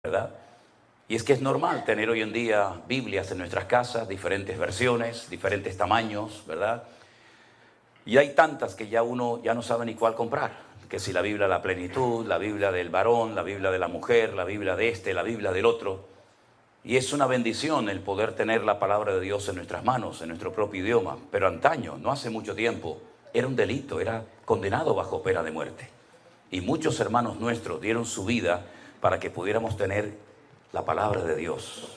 ¿verdad? Y es que es normal tener hoy en día Biblias en nuestras casas, diferentes versiones, diferentes tamaños, ¿verdad? Y hay tantas que ya uno ya no sabe ni cuál comprar. Que si la Biblia de la plenitud, la Biblia del varón, la Biblia de la mujer, la Biblia de este, la Biblia del otro. Y es una bendición el poder tener la palabra de Dios en nuestras manos, en nuestro propio idioma. Pero antaño, no hace mucho tiempo, era un delito, era condenado bajo pena de muerte. Y muchos hermanos nuestros dieron su vida para que pudiéramos tener la palabra de Dios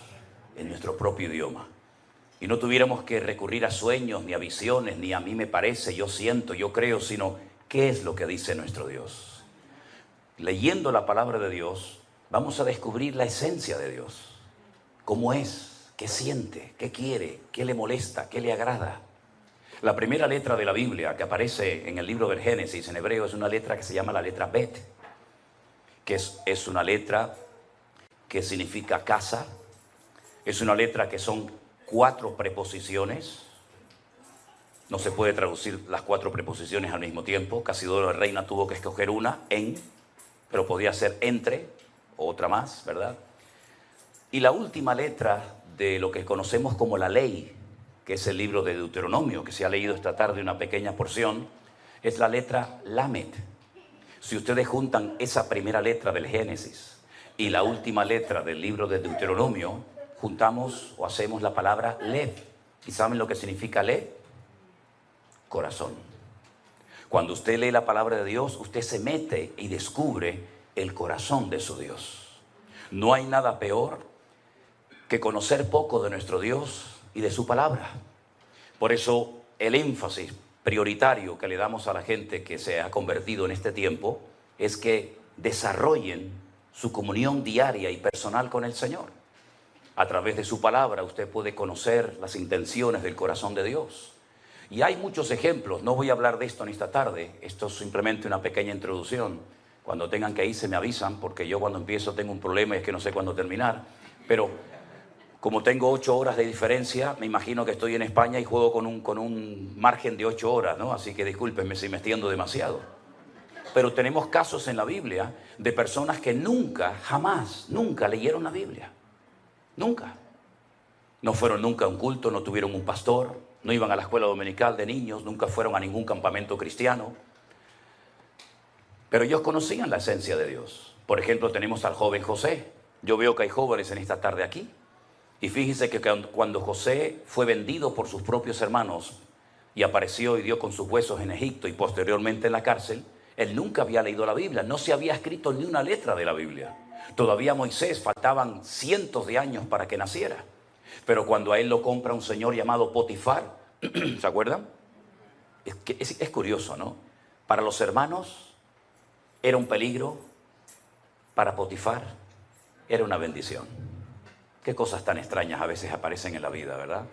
en nuestro propio idioma. Y no tuviéramos que recurrir a sueños, ni a visiones, ni a mí me parece, yo siento, yo creo, sino ¿qué es lo que dice nuestro Dios? Leyendo la palabra de Dios, vamos a descubrir la esencia de Dios. ¿Cómo es? ¿Qué siente? ¿Qué quiere? ¿Qué le molesta? ¿Qué le agrada? La primera letra de la Biblia que aparece en el libro del Génesis en hebreo es una letra que se llama la letra Bet, que es una letra que significa casa. Es una letra que son 4 preposiciones. No se puede traducir las 4 preposiciones al mismo tiempo. Casidoro de Reina tuvo que escoger una, en, pero podía ser entre, o otra más, ¿verdad? Y la última letra de lo que conocemos como la ley, que es el libro de Deuteronomio, que se ha leído esta tarde una pequeña porción, es la letra Lamed. Si ustedes juntan esa primera letra del Génesis y la última letra del libro de Deuteronomio, juntamos o hacemos la palabra Lev. ¿Y saben lo que significa Lev? Corazón. Cuando usted lee la palabra de Dios, usted se mete y descubre el corazón de su Dios. No hay nada peor que conocer poco de nuestro Dios y de su palabra. Por eso el énfasis prioritario que le damos a la gente que se ha convertido en este tiempo es que desarrollen su comunión diaria y personal con el Señor. A través de su palabra usted puede conocer las intenciones del corazón de Dios. Y hay muchos ejemplos, no voy a hablar de esto en esta tarde, esto es simplemente una pequeña introducción. Cuando tengan que irse me avisan, porque yo cuando empiezo tengo un problema y es que no sé cuándo terminar. Pero como tengo 8 horas de diferencia, me imagino que estoy en España y juego con un margen de 8 horas, ¿no? Así que discúlpenme si me extiendo demasiado. Pero tenemos casos en la Biblia de personas que nunca leyeron la Biblia. Nunca. No fueron nunca a un culto, no tuvieron un pastor, no iban a la escuela dominical de niños, nunca fueron a ningún campamento cristiano. Pero ellos conocían la esencia de Dios. Por ejemplo, tenemos al joven José. Yo veo que hay jóvenes en esta tarde aquí. Y fíjense que cuando José fue vendido por sus propios hermanos y apareció y dio con sus huesos en Egipto y posteriormente en la cárcel, él nunca había leído la Biblia, no se había escrito ni una letra de la Biblia. Todavía Moisés faltaban cientos de años para que naciera. Pero cuando a él lo compra un señor llamado Potifar, ¿se acuerdan? Es curioso, ¿no? Para los hermanos era un peligro, para Potifar era una bendición. Qué cosas tan extrañas a veces aparecen en la vida, ¿verdad?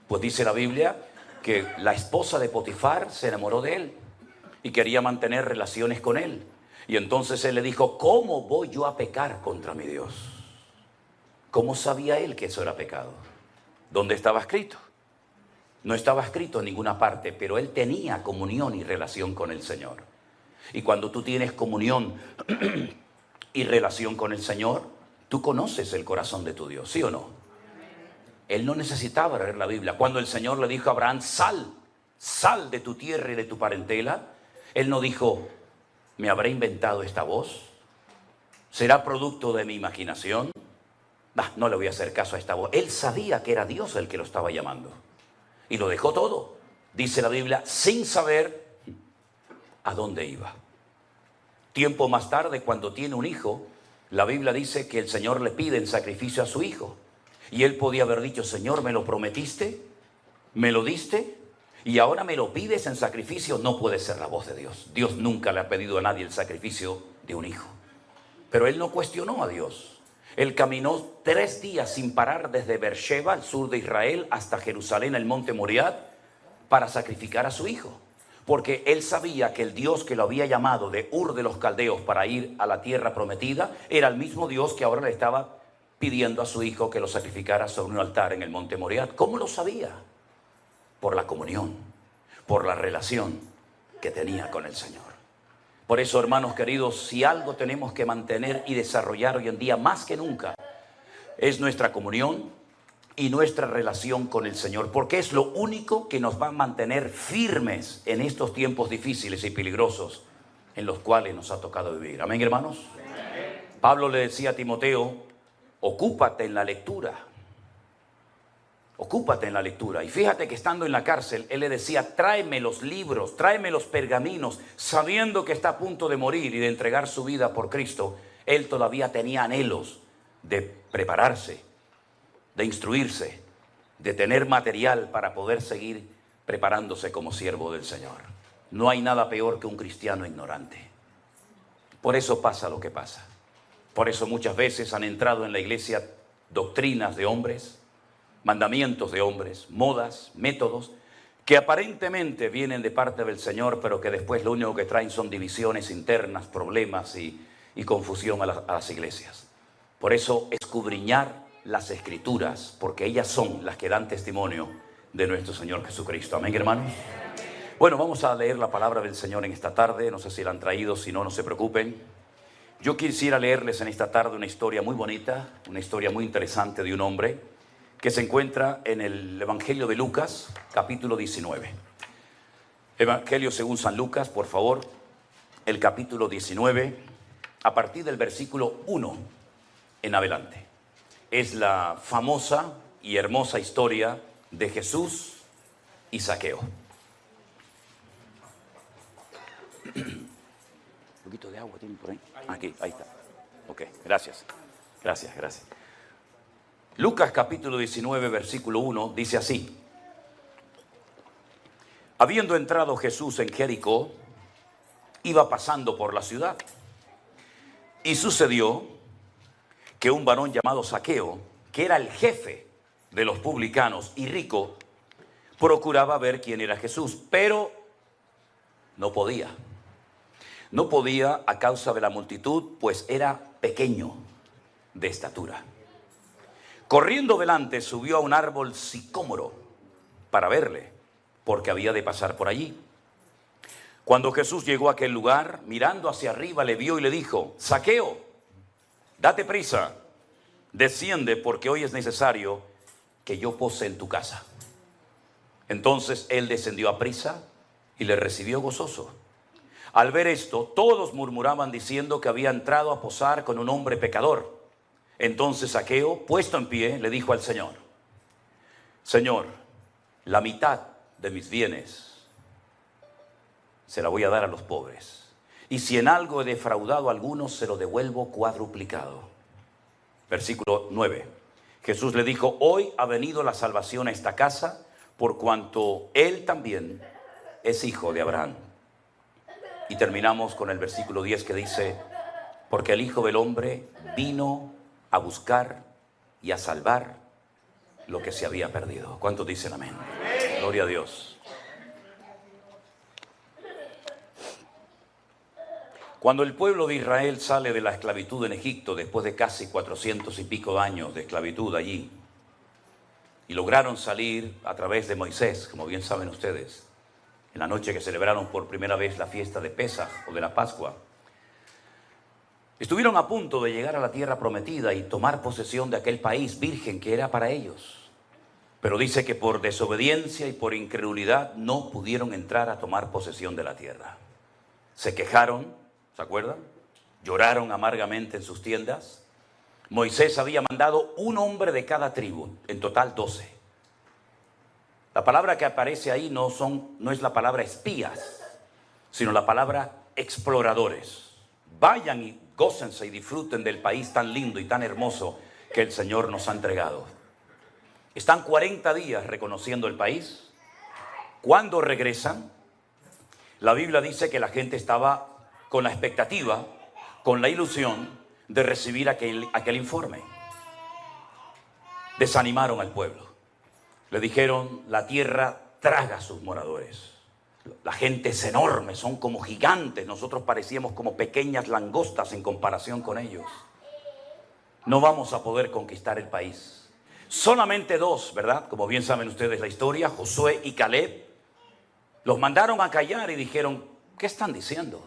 Pues dice la Biblia que la esposa de Potifar se enamoró de él y quería mantener relaciones con él. Y entonces él le dijo, ¿cómo voy yo a pecar contra mi Dios? ¿Cómo sabía él que eso era pecado? ¿Dónde estaba escrito? No estaba escrito en ninguna parte, pero él tenía comunión y relación con el Señor. Y cuando tú tienes comunión y relación con el Señor, tú conoces el corazón de tu Dios, ¿sí o no? Él no necesitaba leer la Biblia. Cuando el Señor le dijo a Abraham, sal de tu tierra y de tu parentela, él no dijo, ¿me habré inventado esta voz? ¿Será producto de mi imaginación? No le voy a hacer caso a esta voz. Él sabía que era Dios el que lo estaba llamando. Y lo dejó todo, dice la Biblia, sin saber a dónde iba. Tiempo más tarde, cuando tiene un hijo, la Biblia dice que el Señor le pide en sacrificio a su hijo. Y él podía haber dicho, Señor, ¿me lo prometiste? ¿Me lo diste? Y ahora me lo pides en sacrificio. No puede ser la voz de Dios. Dios nunca le ha pedido a nadie el sacrificio de un hijo. Pero él no cuestionó a Dios. Él caminó 3 días sin parar desde Beersheba, al sur de Israel, hasta Jerusalén, el monte Moriah, para sacrificar a su hijo. Porque él sabía que el Dios que lo había llamado de Ur de los Caldeos para ir a la tierra prometida era el mismo Dios que ahora le estaba pidiendo a su hijo que lo sacrificara sobre un altar en el monte Moriah. ¿Cómo lo sabía? Por la comunión, por la relación que tenía con el Señor. Por eso, hermanos queridos, si algo tenemos que mantener y desarrollar hoy en día más que nunca, es nuestra comunión y nuestra relación con el Señor, porque es lo único que nos va a mantener firmes en estos tiempos difíciles y peligrosos en los cuales nos ha tocado vivir. Amén, hermanos. Amén. Pablo le decía a Timoteo, ocúpate en la lectura. Ocúpate en la lectura. Y fíjate que estando en la cárcel, él le decía, tráeme los libros, tráeme los pergaminos, sabiendo que está a punto de morir y de entregar su vida por Cristo. Él todavía tenía anhelos de prepararse, de instruirse, de tener material para poder seguir preparándose como siervo del Señor. No hay nada peor que un cristiano ignorante. Por eso pasa lo que pasa. Por eso muchas veces han entrado en la iglesia doctrinas de hombres, mandamientos de hombres, modas, métodos, que aparentemente vienen de parte del Señor, pero que después lo único que traen son divisiones internas, problemas y confusión a las iglesias. Por eso, escudriñar las Escrituras, porque ellas son las que dan testimonio de nuestro Señor Jesucristo. Amén, hermanos. Bueno, vamos a leer la palabra del Señor en esta tarde. No sé si la han traído, si no, no se preocupen. Yo quisiera leerles en esta tarde una historia muy bonita, una historia muy interesante de un hombre que se encuentra en el Evangelio de Lucas, capítulo 19. Evangelio según San Lucas, por favor, el capítulo 19, a partir del versículo 1 en adelante. Es la famosa y hermosa historia de Jesús y Zaqueo. Un poquito de agua tiene por ahí. Aquí, ahí está. Ok, gracias. Gracias, gracias. Lucas capítulo 19, versículo 1, dice así. Habiendo entrado Jesús en Jericó, iba pasando por la ciudad. Y sucedió que un varón llamado Zaqueo, que era el jefe de los publicanos y rico, procuraba ver quién era Jesús, pero no podía. No podía a causa de la multitud, pues era pequeño de estatura. Corriendo delante, subió a un árbol sicómoro para verle, porque había de pasar por allí. Cuando Jesús llegó a aquel lugar, mirando hacia arriba, le vio y le dijo, Zaqueo, date prisa, desciende, porque hoy es necesario que yo pose en tu casa. Entonces él descendió a prisa y le recibió gozoso. Al ver esto, todos murmuraban diciendo que había entrado a posar con un hombre pecador. Entonces Zaqueo, puesto en pie, le dijo al Señor, Señor, la mitad de mis bienes se la voy a dar a los pobres. Y si en algo he defraudado a algunos, se lo devuelvo cuadruplicado. Versículo 9. Jesús le dijo, hoy ha venido la salvación a esta casa, por cuanto él también es hijo de Abraham. Y terminamos con el versículo 10 que dice, porque el Hijo del Hombre vino a buscar y a salvar lo que se había perdido. ¿Cuántos dicen amén? Amén. Gloria a Dios. Cuando el pueblo de Israel sale de la esclavitud en Egipto, después de casi 400 y pico de años de esclavitud allí, y lograron salir a través de Moisés, como bien saben ustedes, en la noche que celebraron por primera vez la fiesta de Pesaj o de la Pascua, estuvieron a punto de llegar a la tierra prometida y tomar posesión de aquel país virgen que era para ellos. Pero dice que por desobediencia y por incredulidad no pudieron entrar a tomar posesión de la tierra. Se quejaron, ¿se acuerdan? Lloraron amargamente en sus tiendas. Moisés había mandado un hombre de cada tribu, en total 12. La palabra que aparece ahí no es la palabra espías, sino la palabra exploradores. Vayan y gócense y disfruten del país tan lindo y tan hermoso que el Señor nos ha entregado. Están 40 días reconociendo el país. Cuando regresan, la Biblia dice que la gente estaba con la expectativa, con la ilusión de recibir aquel informe. Desanimaron al pueblo. Le dijeron, la tierra traga a sus moradores. La gente es enorme, son como gigantes. Nosotros parecíamos como pequeñas langostas en comparación con ellos. No vamos a poder conquistar el país. Solamente 2, ¿verdad? Como bien saben ustedes la historia, Josué y Caleb, los mandaron a callar y dijeron, ¿qué están diciendo?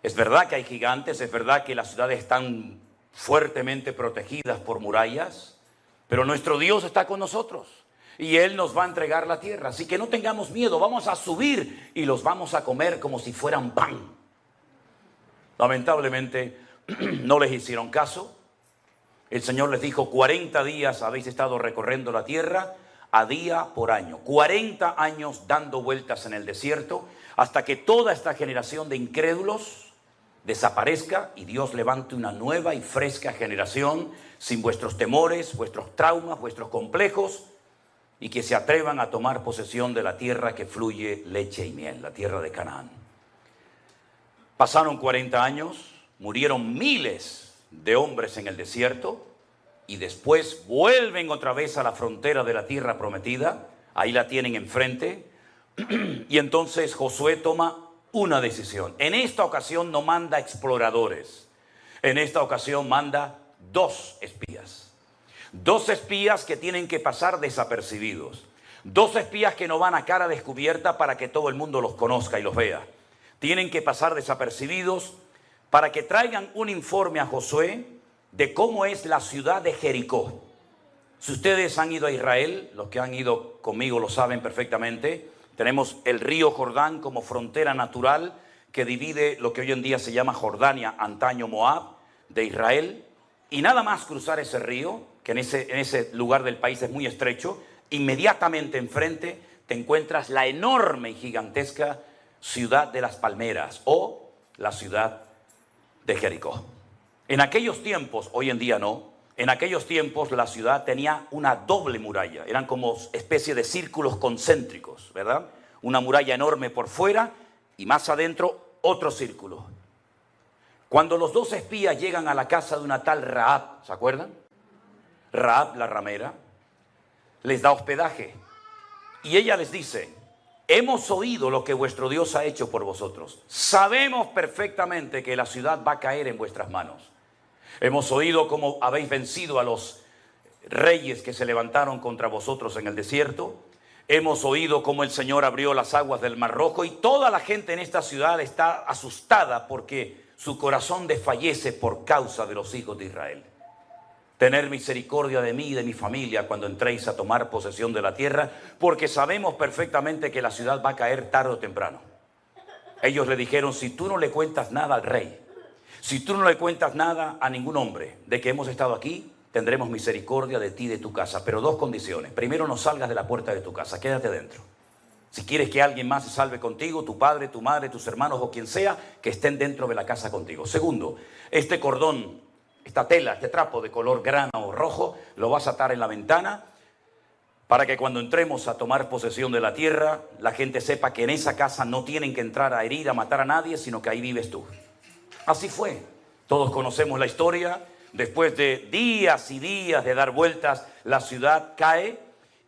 Es verdad que hay gigantes, es verdad que las ciudades están fuertemente protegidas por murallas, pero nuestro Dios está con nosotros y Él nos va a entregar la tierra. Así que no tengamos miedo, vamos a subir y los vamos a comer como si fueran pan. Lamentablemente no les hicieron caso. El Señor les dijo: 40 días habéis estado recorriendo la tierra a día por año. 40 años dando vueltas en el desierto hasta que toda esta generación de incrédulos desaparezca y Dios levante una nueva y fresca generación sin vuestros temores, vuestros traumas, vuestros complejos, y que se atrevan a tomar posesión de la tierra que fluye leche y miel, la tierra de Canaán. Pasaron 40 años, murieron miles de hombres en el desierto y después vuelven otra vez a la frontera de la tierra prometida. Ahí la tienen enfrente y entonces Josué toma una decisión. En esta ocasión no manda exploradores. En esta ocasión manda 2 espías. 2 espías que tienen que pasar desapercibidos. 2 espías que no van a cara descubierta para que todo el mundo los conozca y los vea. Tienen que pasar desapercibidos para que traigan un informe a Josué de cómo es la ciudad de Jericó. Si ustedes han ido a Israel, los que han ido conmigo lo saben perfectamente. Tenemos el río Jordán como frontera natural que divide lo que hoy en día se llama Jordania, antaño Moab, de Israel. Y nada más cruzar ese río, que en ese lugar del país es muy estrecho, inmediatamente enfrente te encuentras la enorme y gigantesca ciudad de las palmeras o la ciudad de Jericó. En aquellos tiempos, hoy en día no, en aquellos tiempos la ciudad tenía una doble muralla, eran como especie de círculos concéntricos, ¿verdad? Una muralla enorme por fuera y más adentro otro círculo. Cuando los 2 espías llegan a la casa de una tal Rahab, ¿se acuerdan? Rahab la ramera, les da hospedaje y ella les dice: hemos oído lo que vuestro Dios ha hecho por vosotros. Sabemos perfectamente que la ciudad va a caer en vuestras manos. Hemos oído cómo habéis vencido a los reyes que se levantaron contra vosotros en el desierto. Hemos oído cómo el Señor abrió las aguas del Mar Rojo y toda la gente en esta ciudad está asustada porque su corazón desfallece por causa de los hijos de Israel. Tener misericordia de mí y de mi familia cuando entréis a tomar posesión de la tierra, porque sabemos perfectamente que la ciudad va a caer tarde o temprano. Ellos le dijeron: si tú no le cuentas nada al rey, si tú no le cuentas nada a ningún hombre de que hemos estado aquí, tendremos misericordia de ti y de tu casa. Pero 2 condiciones. Primero, no salgas de la puerta de tu casa, quédate dentro. Si quieres que alguien más se salve contigo, tu padre, tu madre, tus hermanos o quien sea, que estén dentro de la casa contigo. Segundo, este cordón, esta tela, este trapo de color grana o rojo, lo vas a atar en la ventana para que cuando entremos a tomar posesión de la tierra, la gente sepa que en esa casa no tienen que entrar a herir, a matar a nadie, sino que ahí vives tú. Así fue. Todos conocemos la historia. Después de días y días de dar vueltas, la ciudad cae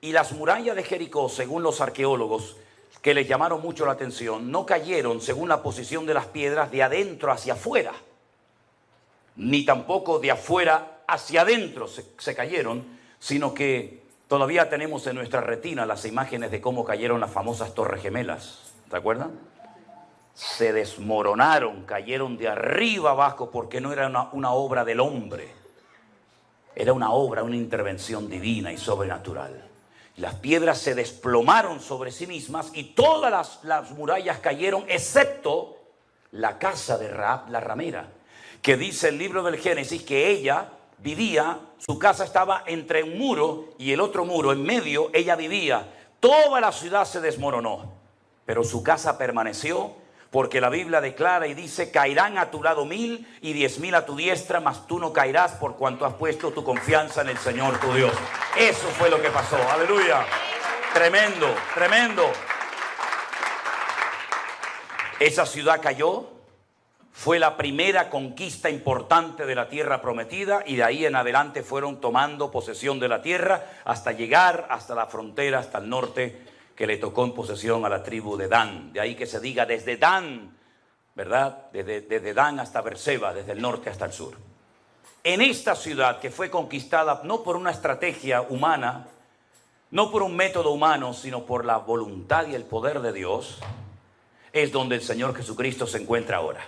y las murallas de Jericó, según los arqueólogos, que les llamaron mucho la atención, no cayeron según la posición de las piedras de adentro hacia afuera, ni tampoco de afuera hacia adentro se cayeron, sino que todavía tenemos en nuestra retina las imágenes de cómo cayeron las famosas Torres Gemelas. ¿Se acuerdan? Se desmoronaron, cayeron de arriba abajo porque no era una obra del hombre. Era una obra, una intervención divina y sobrenatural. Las piedras se desplomaron sobre sí mismas y todas las murallas cayeron, excepto la casa de Rahab la ramera, que dice el libro del Génesis que ella vivía, su casa estaba entre un muro y el otro muro, en medio ella vivía. Toda la ciudad se desmoronó, pero su casa permaneció. Porque la Biblia declara y dice: caerán a tu lado 1000 y 10.000 a tu diestra, mas tú no caerás por cuanto has puesto tu confianza en el Señor tu Dios. Eso fue lo que pasó. Aleluya. Tremendo, tremendo. Esa ciudad cayó. Fue la primera conquista importante de la tierra prometida y de ahí en adelante fueron tomando posesión de la tierra hasta llegar hasta la frontera, hasta el norte, que le tocó en posesión a la tribu de Dan. De ahí que se diga desde Dan, ¿verdad? Desde Dan hasta Berseba, desde el norte hasta el sur. En esta ciudad que fue conquistada no por una estrategia humana, no por un método humano, sino por la voluntad y el poder de Dios, es donde el Señor Jesucristo se encuentra ahora.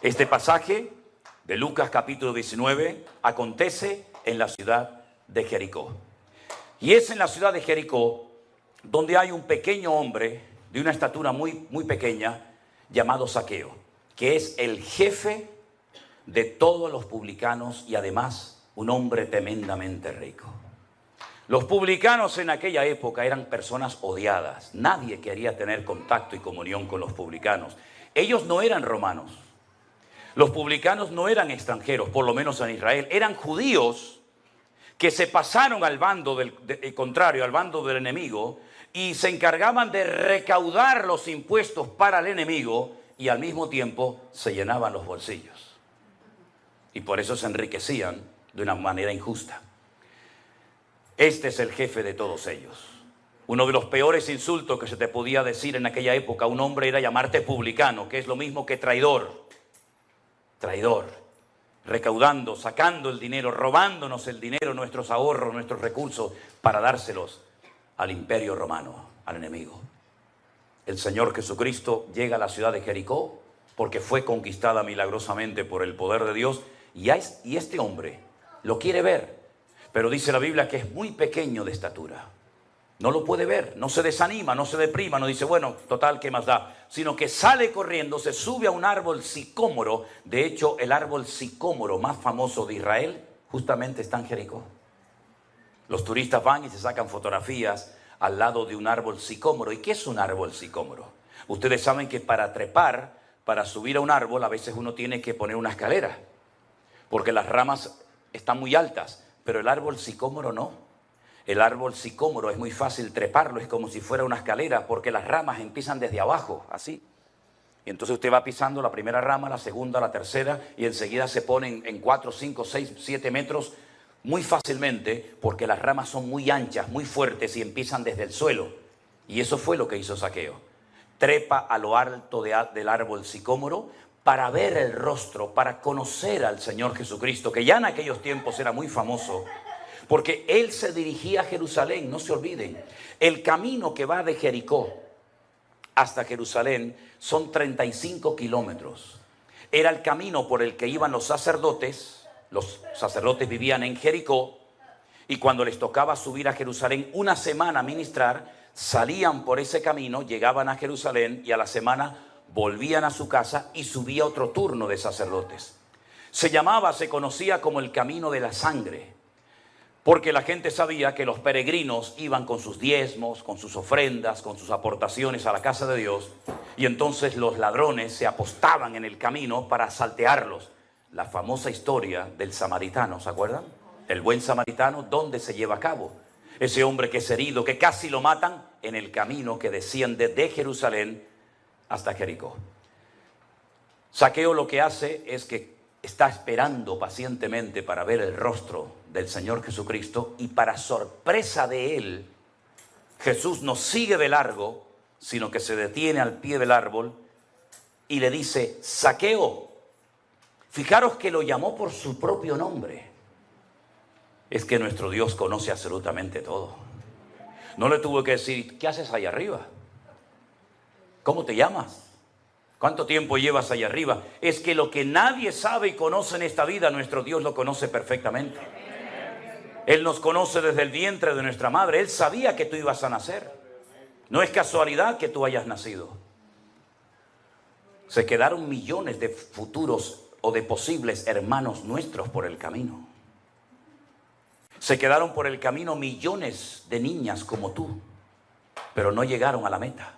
Este pasaje de Lucas capítulo 19 acontece en la ciudad de Jericó. Y es en la ciudad de Jericó donde hay un pequeño hombre de una estatura muy pequeña llamado Zaqueo, que es el jefe de todos los publicanos y además un hombre tremendamente rico. Los publicanos en aquella época eran personas odiadas. Nadie quería tener contacto y comunión con los publicanos. Ellos no eran romanos. Los publicanos no eran extranjeros, por lo menos en Israel. Eran judíos que se pasaron al bando contrario, al bando del enemigo, y se encargaban de recaudar los impuestos para el enemigo y al mismo tiempo se llenaban los bolsillos. Y por eso se enriquecían de una manera injusta. Este es el jefe de todos ellos. Uno de los peores insultos que se te podía decir en aquella época a un hombre era llamarte publicano, que es lo mismo que traidor. Traidor, recaudando, sacando el dinero, robándonos el dinero, nuestros ahorros, nuestros recursos, para dárselos al imperio romano, al enemigo. El Señor Jesucristo llega a la ciudad de Jericó porque fue conquistada milagrosamente por el poder de Dios y este hombre lo quiere ver, pero dice la Biblia que es muy pequeño de estatura. No lo puede ver, no se desanima, no se deprima, no dice, bueno, total, ¿qué más da? Sino que sale corriendo, se sube a un árbol sicómoro. De hecho, el árbol sicómoro más famoso de Israel justamente está en Jericó. Los turistas van y se sacan fotografías al lado de un árbol sicómoro. ¿Y qué es un árbol sicómoro? Ustedes saben que para trepar, para subir a un árbol, a veces uno tiene que poner una escalera, porque las ramas están muy altas, pero el árbol sicómoro no. El árbol sicómoro es muy fácil treparlo, es como si fuera una escalera, porque las ramas empiezan desde abajo, así. Y entonces usted va pisando la primera rama, la segunda, la tercera, y enseguida se ponen en 4, 5, 6, 7 metros muy fácilmente, porque las ramas son muy anchas, muy fuertes y empiezan desde el suelo. Y eso fue lo que hizo Zaqueo. Trepa a lo alto del árbol sicómoro para ver el rostro, para conocer al Señor Jesucristo, que ya en aquellos tiempos era muy famoso, porque él se dirigía a Jerusalén. No se olviden, el camino que va de Jericó hasta Jerusalén son 35 kilómetros. Era el camino por el que iban los sacerdotes. Los sacerdotes vivían en Jericó y cuando les tocaba subir a Jerusalén una semana a ministrar, salían por ese camino, llegaban a Jerusalén y a la semana volvían a su casa y subía otro turno de sacerdotes. Se conocía como el camino de la sangre, porque la gente sabía que los peregrinos iban con sus diezmos, con sus ofrendas, con sus aportaciones a la casa de Dios, y entonces los ladrones se apostaban en el camino para saltearlos. La famosa historia del samaritano, ¿se acuerdan? El buen samaritano, ¿dónde se lleva a cabo? Ese hombre que es herido, que casi lo matan, en el camino que desciende de Jerusalén hasta Jericó. Zaqueo lo que hace es que está esperando pacientemente para ver el rostro del Señor Jesucristo, y para sorpresa de él, Jesús no sigue de largo, sino que se detiene al pie del árbol y le dice, Zaqueo. Fijaros que lo llamó por su propio nombre. Es que nuestro Dios conoce absolutamente todo. No le tuvo que decir, ¿qué haces allá arriba? ¿Cómo te llamas? ¿Cuánto tiempo llevas allá arriba? Es que lo que nadie sabe y conoce en esta vida, nuestro Dios lo conoce perfectamente. Él nos conoce desde el vientre de nuestra madre. Él sabía que tú ibas a nacer. No es casualidad que tú hayas nacido. Se quedaron millones de futuros o de posibles hermanos nuestros por el camino. Se quedaron por el camino millones de niñas como tú, pero no llegaron a la meta.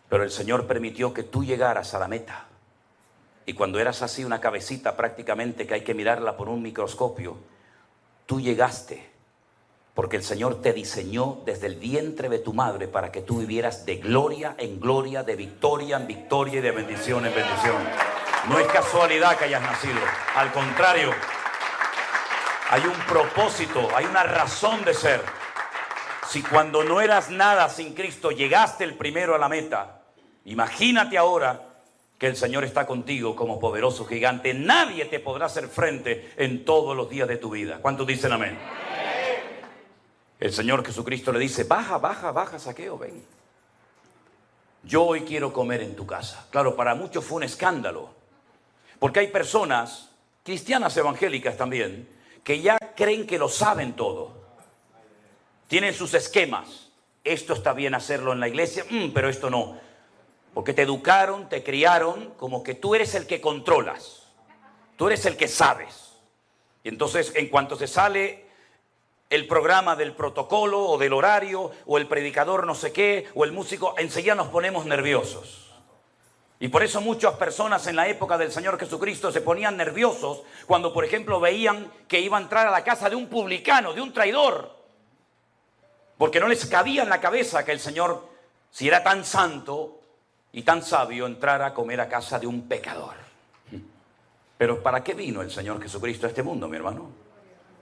Pero el Señor permitió que tú llegaras a la meta. Y cuando eras así una cabecita prácticamente que hay que mirarla por un microscopio, tú llegaste porque el Señor te diseñó desde el vientre de tu madre para que tú vivieras de gloria en gloria, de victoria en victoria y de bendición en bendición. No es casualidad que hayas nacido. Al contrario, hay un propósito, hay una razón de ser. Si cuando no eras nada sin Cristo llegaste el primero a la meta, imagínate ahora que el Señor está contigo como poderoso gigante. Nadie te podrá hacer frente en todos los días de tu vida. ¿Cuántos dicen amén? El Señor Jesucristo le dice, baja, Zaqueo, ven. yo hoy quiero comer en tu casa. Claro, para muchos fue un escándalo, porque hay personas, cristianas evangélicas también, que ya creen que lo saben todo. Tienen sus esquemas. Esto está bien hacerlo en la iglesia, pero esto no. Porque te educaron, te criaron como que tú eres el que controlas. Tú eres el que sabes. Y entonces, en cuanto se sale el programa del protocolo o del horario, o el predicador no sé qué, o el músico, enseguida nos ponemos nerviosos. Y por eso muchas personas en la época del Señor Jesucristo se ponían nerviosos cuando, por ejemplo, veían que iba a entrar a la casa de un publicano, de un traidor. Porque no les cabía en la cabeza que el Señor, si era tan santo y tan sabio, entrara a comer a casa de un pecador. Pero ¿para qué vino el Señor Jesucristo a este mundo, mi hermano?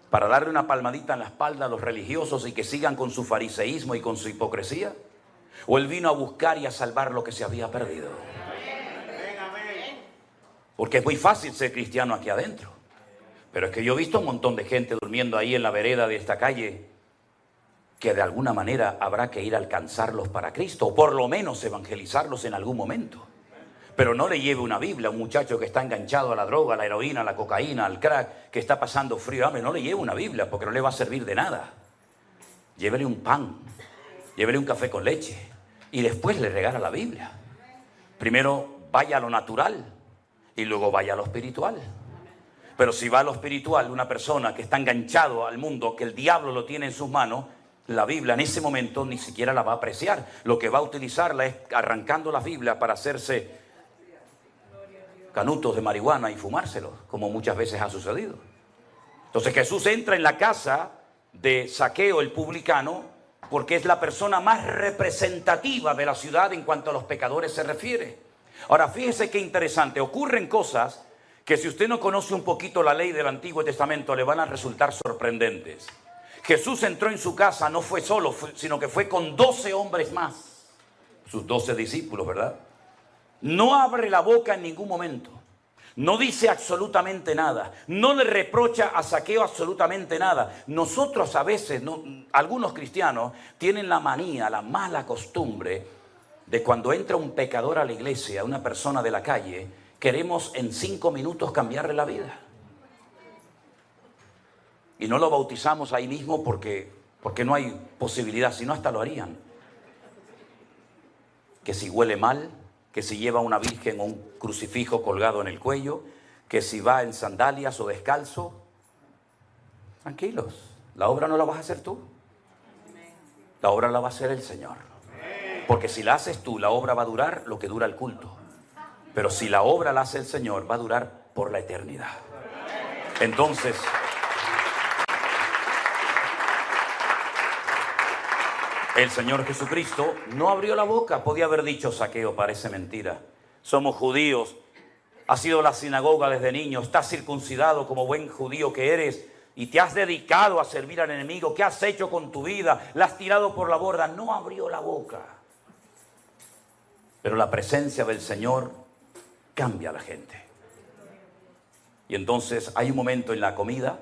¿Para darle una palmadita en la espalda a los religiosos y que sigan con su fariseísmo y con su hipocresía? ¿O Él vino a buscar y a salvar lo que se había perdido? Porque es muy fácil ser cristiano aquí adentro. Pero es que yo he visto un montón de gente durmiendo ahí en la vereda de esta calle, que de alguna manera habrá que ir a alcanzarlos para Cristo, o por lo menos evangelizarlos en algún momento. Pero no le lleve una Biblia a un muchacho que está enganchado a la droga, a la heroína, a la cocaína, al crack, que está pasando frío, hambre. No le lleve una Biblia porque no le va a servir de nada. Llévele un pan, llévele un café con leche y después le regala la Biblia. Primero vaya a lo natural y luego vaya a lo espiritual. Pero si va a lo espiritual, una persona que está enganchado al mundo, que el diablo lo tiene en sus manos, la Biblia en ese momento ni siquiera la va a apreciar. Lo que va a utilizarla es arrancando la Biblia para hacerse canutos de marihuana y fumárselos, como muchas veces ha sucedido. Entonces Jesús entra en la casa de Zaqueo, el publicano, porque es la persona más representativa de la ciudad en cuanto a los pecadores se refiere. Ahora, fíjese qué interesante, ocurren cosas que si usted no conoce un poquito la ley del Antiguo Testamento le van a resultar sorprendentes. Jesús entró en su casa, no fue solo, sino que fue con 12 hombres más, sus 12 discípulos, ¿verdad? No abre la boca en ningún momento, no dice absolutamente nada, no le reprocha a Zaqueo absolutamente nada. Nosotros a veces, algunos cristianos tienen la manía, la mala costumbre de cuando entra un pecador a la iglesia, una persona de la calle, queremos en 5 minutos cambiarle la vida. Y no lo bautizamos ahí mismo porque no hay posibilidad, si no hasta lo harían. Que si huele mal, que si lleva una virgen o un crucifijo colgado en el cuello, que si va en sandalias o descalzo. Tranquilos, la obra no la vas a hacer tú. La obra la va a hacer el Señor. Porque si la haces tú, la obra va a durar lo que dura el culto. Pero si la obra la hace el Señor, va a durar por la eternidad. Entonces, el Señor Jesucristo no abrió la boca. Podía haber dicho: Zaqueo, parece mentira. Somos judíos. Has ido a la sinagoga desde niño. Estás circuncidado como buen judío que eres. Y te has dedicado a servir al enemigo. ¿Qué has hecho con tu vida? La has tirado por la borda. No abrió la boca. Pero la presencia del Señor cambia a la gente. Y entonces hay un momento en la comida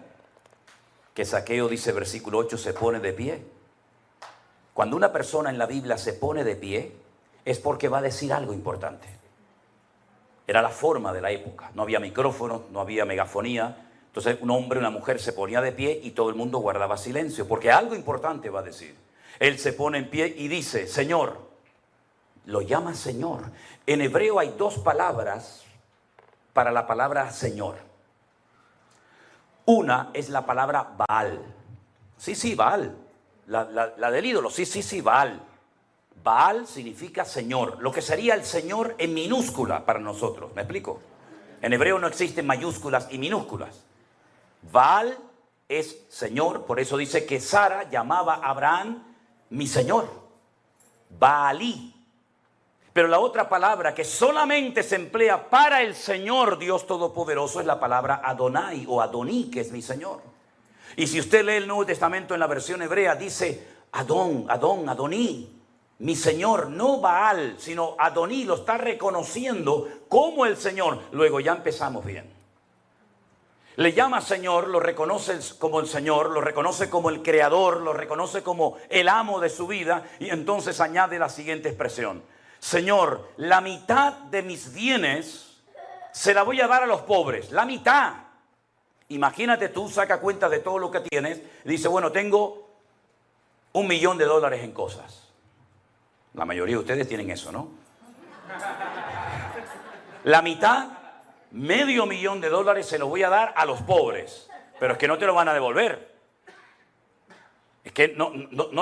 que Zaqueo, dice versículo 8, se pone de pie. Cuando una persona en la Biblia se pone de pie, es porque va a decir algo importante. Era la forma de la época. No había micrófono, no había megafonía. Entonces un hombre, una mujer se ponía de pie y todo el mundo guardaba silencio, porque algo importante va a decir. Él se pone en pie y dice: Señor. Lo llama Señor. En hebreo hay 2 palabras para la palabra Señor. Una es la palabra Baal. Sí, Baal. La del ídolo, sí, Baal. Baal significa Señor, lo que sería el Señor en minúscula para nosotros. ¿Me explico? En hebreo no existen mayúsculas y minúsculas. Baal es Señor, por eso dice que Sara llamaba a Abraham mi Señor. Baalí. Pero la otra palabra que solamente se emplea para el Señor Dios Todopoderoso es la palabra Adonai o Adoní, que es mi Señor. Y si usted lee el Nuevo Testamento en la versión hebrea, dice Adoní, mi Señor, no Baal, sino Adoní, lo está reconociendo como el Señor. Luego ya empezamos bien. Le llama Señor, lo reconoce como el Señor, lo reconoce como el Creador, lo reconoce como el amo de su vida, y entonces añade la siguiente expresión: Señor, la mitad de mis bienes se la voy a dar a los pobres. La mitad. Imagínate tú, saca cuenta de todo lo que tienes. Y dice, bueno, tengo $1.000.000 en cosas. La mayoría de ustedes tienen eso, ¿no? La mitad, $500.000 se lo voy a dar a los pobres. Pero es que no te lo van a devolver. Es que no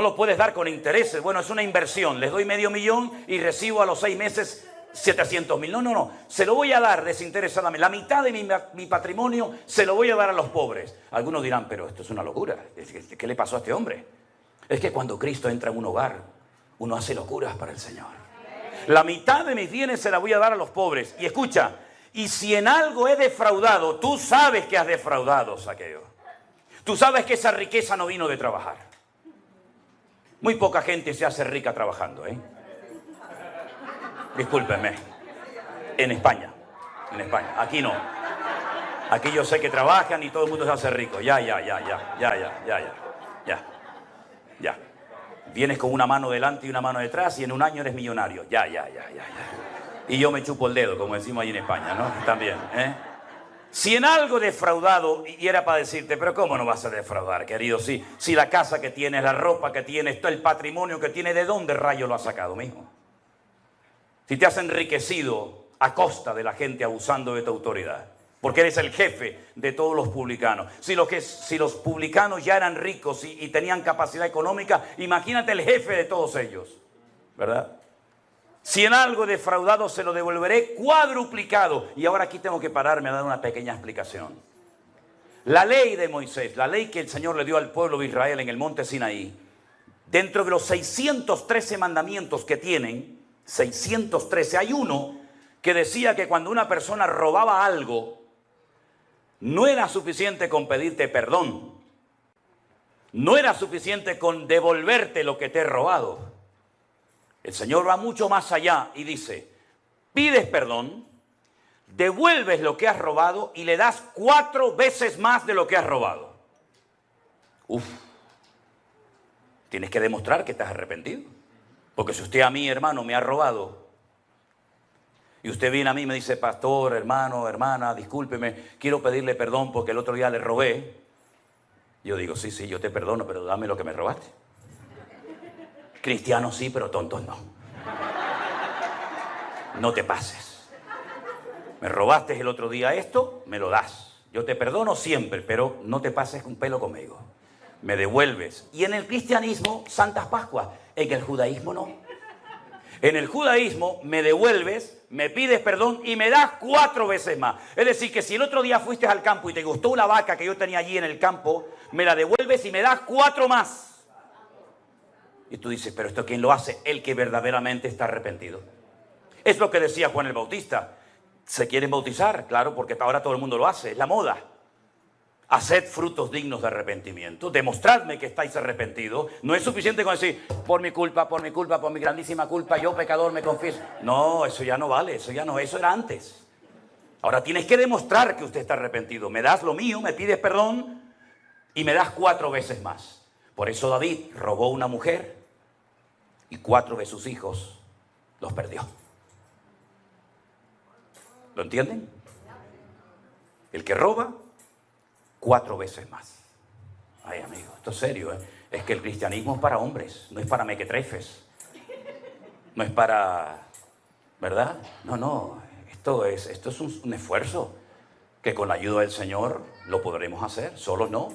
lo puedes dar con intereses. Bueno, es una inversión. Les doy $500.000 y recibo a los 6 meses 700.000. No. Se lo voy a dar desinteresadamente. La mitad de mi patrimonio se lo voy a dar a los pobres. Algunos dirán, pero esto es una locura. ¿Qué le pasó a este hombre? Es que cuando Cristo entra en un hogar, uno hace locuras para el Señor. La mitad de mis bienes se la voy a dar a los pobres. Y escucha, y si en algo he defraudado, tú sabes que has defraudado, Zaqueo. Tú sabes que esa riqueza no vino de trabajar. Muy poca gente se hace rica trabajando, ¿eh? Discúlpenme. En España. Aquí no. Aquí yo sé que trabajan y todo el mundo se hace rico. Ya. Vienes con una mano delante y una mano detrás y en un año eres millonario. Ya. Y yo me chupo el dedo, como decimos ahí en España, ¿no? También, ¿eh? Si en algo defraudado, y era para decirte, pero ¿cómo no vas a defraudar, querido? Si la casa que tienes, la ropa que tienes, todo el patrimonio que tienes, ¿de dónde rayo lo has sacado, mijo? Si te has enriquecido a costa de la gente abusando de tu autoridad, porque eres el jefe de todos los publicanos. Si los publicanos ya eran ricos y tenían capacidad económica, imagínate el jefe de todos ellos, ¿verdad? Si en algo defraudado se lo devolveré cuadruplicado. Y ahora aquí tengo que pararme a dar una pequeña explicación. La ley de Moisés, la ley que el Señor le dio al pueblo de Israel en el monte Sinaí, dentro de los 613 mandamientos que tienen, 613, hay uno que decía que cuando una persona robaba algo, no era suficiente con pedirte perdón. No era suficiente con devolverte lo que te he robado. El Señor va mucho más allá y dice, pides perdón, devuelves lo que has robado y le das 4 veces más de lo que has robado. Tienes que demostrar que estás arrepentido. Porque si usted a mí, hermano, me ha robado, y usted viene a mí y me dice, pastor, hermano, hermana, discúlpeme, quiero pedirle perdón porque el otro día le robé. Yo digo, sí, yo te perdono, pero dame lo que me robaste. Cristianos sí, pero tontos no. No te pases. Me robaste el otro día esto, me lo das. Yo te perdono siempre, pero no te pases un pelo conmigo. Me devuelves. Y en el cristianismo, Santas Pascuas. En el judaísmo no. En el judaísmo me devuelves, me pides perdón y me das 4 veces más. Es decir, que si el otro día fuiste al campo y te gustó una vaca que yo tenía allí en el campo, me la devuelves y me das 4 más. Y tú dices, pero ¿esto quién lo hace? El que verdaderamente está arrepentido. Es lo que decía Juan el Bautista. ¿Se quieren bautizar? Claro, porque ahora todo el mundo lo hace. Es la moda. Haced frutos dignos de arrepentimiento. Demostradme que estáis arrepentidos. No es suficiente con decir, por mi culpa, por mi grandísima culpa, yo pecador me confieso. No, eso ya no vale, eso era antes. Ahora tienes que demostrar que usted está arrepentido. Me das lo mío, me pides perdón y me das 4 veces más. Por eso David robó una mujer y 4 de sus hijos los perdió. ¿Lo entienden? El que roba, 4 veces más. Ay, amigo, esto es serio, ¿eh? Es que el cristianismo es para hombres, no es para mequetrefes. No es para... ¿Verdad? No, esto es un esfuerzo que con la ayuda del Señor lo podremos hacer, solos no.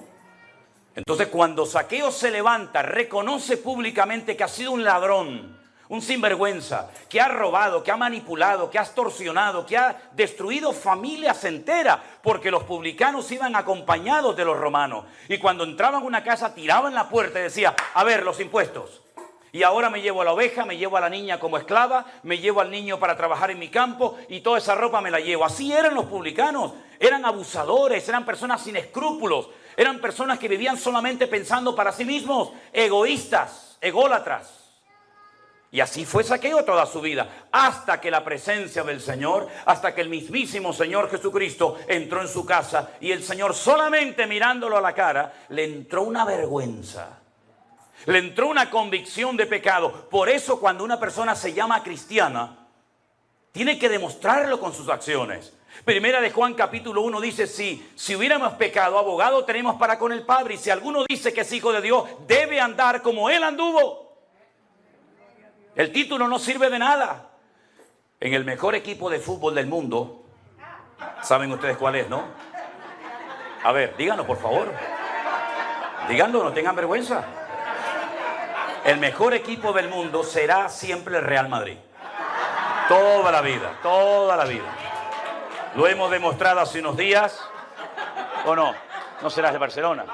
Entonces cuando Zaqueo se levanta, reconoce públicamente que ha sido un ladrón, un sinvergüenza, que ha robado, que ha manipulado, que ha extorsionado, que ha destruido familias enteras, porque los publicanos iban acompañados de los romanos. Y cuando entraban a una casa, tiraban la puerta y decía, a ver, los impuestos. Y ahora me llevo a la oveja, me llevo a la niña como esclava, me llevo al niño para trabajar en mi campo y toda esa ropa me la llevo. Así eran los publicanos, eran abusadores, eran personas sin escrúpulos. Eran personas que vivían solamente pensando para sí mismos, egoístas, ególatras. Y así fue Zaqueo toda su vida, hasta que la presencia del Señor, hasta que el mismísimo Señor Jesucristo entró en su casa y el Señor solamente mirándolo a la cara, le entró una vergüenza. Le entró una convicción de pecado. Por eso cuando una persona se llama cristiana, tiene que demostrarlo con sus acciones. Primera de Juan capítulo 1 dice, si hubiéramos pecado, abogado tenemos para con el Padre. Y si alguno dice que es hijo de Dios, debe andar como Él anduvo. El título no sirve de nada. En el mejor equipo de fútbol del mundo, ¿saben ustedes cuál es, no? A ver, díganlo por favor. Díganlo, no tengan vergüenza. El mejor equipo del mundo será siempre el Real Madrid. Toda la vida, toda la vida. Lo hemos demostrado hace unos días. ¿O no? ¿No serás de Barcelona?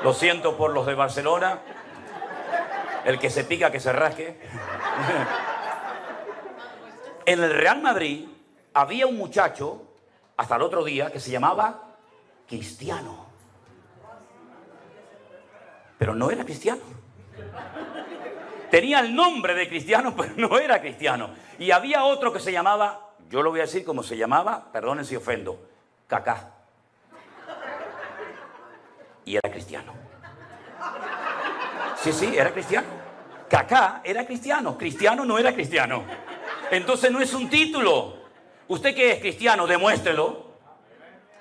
Lo siento por los de Barcelona. El que se pica, que se rasque. En el Real Madrid había un muchacho, hasta el otro día, que se llamaba Cristiano. Pero no era cristiano. Tenía el nombre de cristiano, pero no era cristiano. Y había otro que se llamaba, yo lo voy a decir como se llamaba, perdonen si ofendo, Kaká. Y era cristiano. Sí, era cristiano. Kaká era cristiano, Cristiano no era cristiano. Entonces no es un título. ¿Usted que es cristiano? Demuéstrelo.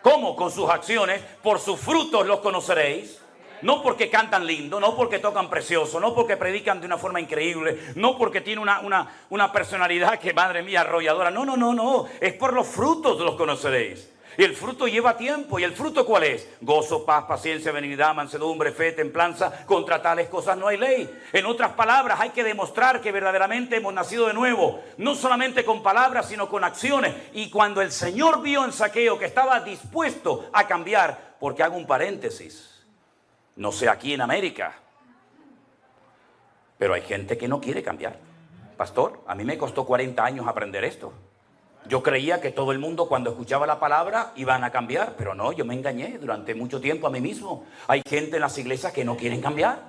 ¿Cómo? Con sus acciones. Por sus frutos los conoceréis. No porque cantan lindo, no porque tocan precioso, no porque predican de una forma increíble, no porque tiene una personalidad que, madre mía, arrolladora. No. Es por los frutos los conoceréis. Y el fruto lleva tiempo. ¿Y el fruto cuál es? Gozo, paz, paciencia, benignidad, mansedumbre, fe, templanza. Contra tales cosas no hay ley. En otras palabras, hay que demostrar que verdaderamente hemos nacido de nuevo. No solamente con palabras, sino con acciones. Y cuando el Señor vio en Zaqueo que estaba dispuesto a cambiar, porque hago un paréntesis, no sé aquí en América, pero hay gente que no quiere cambiar. Pastor, a mí me costó 40 años aprender esto. Yo creía que todo el mundo cuando escuchaba la palabra iban a cambiar, pero no, yo me engañé durante mucho tiempo a mí mismo. Hay gente en las iglesias que no quieren cambiar.